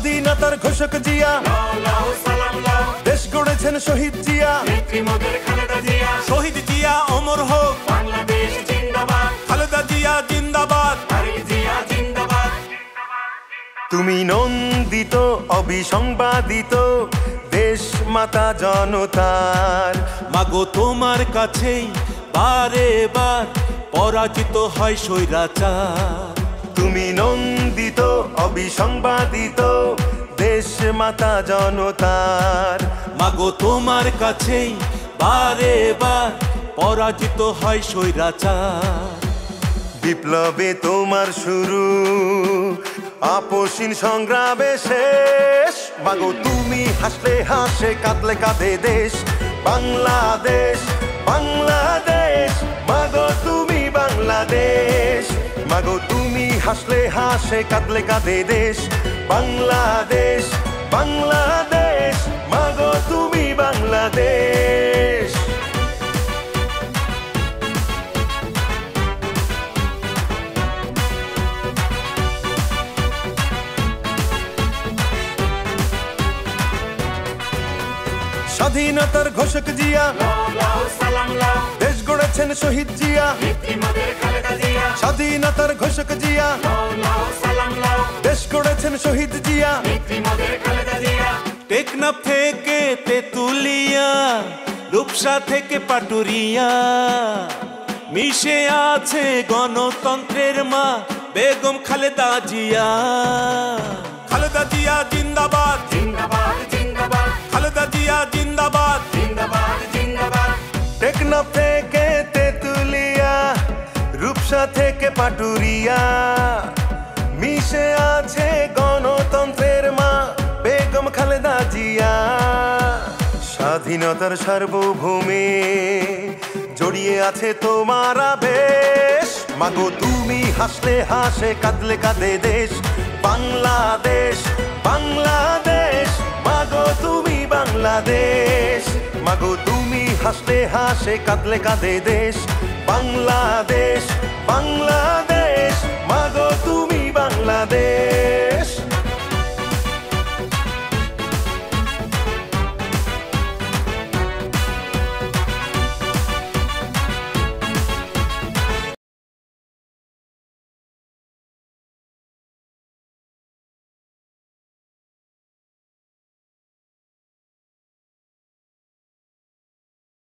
স্বাধীনতার ঘোষক জিয়া, দেশ গড়েছেন শহীদ জিয়া, শহীদ জিয়া অমর হোক, বাংলাদেশ জিন্দাবাদ, খালেদা জিয়া জিন্দাবাদ, তুমি নন্দিত অবিসংবাদিত দেশ মাতা জনতার। মাগো তোমার কাছেই বারে বার পরাজিত হয় স্বৈরাচার। তুমি নন্দিত অবিসংবাদিত দেশ মাতা জনতার। মাগো তোমার কাছেই বারে বার পরাজিত হয় স্বৈরাচার। বিপ্লবে তোমার শুরু, আপসীন সংগ্রামে শেষ। মাগো তুমি হাসলে হাসে, কাঁদলে কাঁদে দেশ বাংলাদেশ, বাংলাদেশ। মাগো তুমি বাংলাদেশ, মাগো তুমি হাসলে হাসে, কাঁদলে কাঁদে দেশ বাংলাদেশ, বাংলাদেশ। মাগো তুমি বাংলাদেশ। স্বাধীনতার ঘোষক জিয়া, দেশ গড়েছেন শহীদ জিয়া, স্বাধীনতার ঘোষক জিয়া, দেশ গড়েছেন শহীদ জিয়া। টেকনাফ থেকে তেতুলিয়া, রূপসা থেকে পাটুরিয়া, মিশে আছে গণতন্ত্রের মা বেগম খালেদা জিয়া। খালেদা জিয়া জিন্দাবাদ, জিন্দাবাদ, জিন্দাবাদ, খালেদা জিয়া জিন্দাবাদ, জিন্দাবাদ, জিন্দাবাদ। টেকনাফ থেকে তেতুলিয়া, রূপসা থেকে পাটুরিয়া, মিশে আছে গণতন্ত্রের মা বেগম খালেদা জিয়া। স্বাধীনতার সার্বভৌমে জড়িয়ে আছে তোমার আবেশ। মাগো তুমি হাসলে হাসে, কাঁদলে কাঁদে দেশ বাংলাদেশ, বাংলাদেশ। মাগো তুমি বাংলাদেশ, মাগো তুমি হাসলে হাসে, কাঁদলে কাঁদে দেশ বাংলাদেশ, বাংলাদেশ। মাগো তুমি বাংলাদেশ।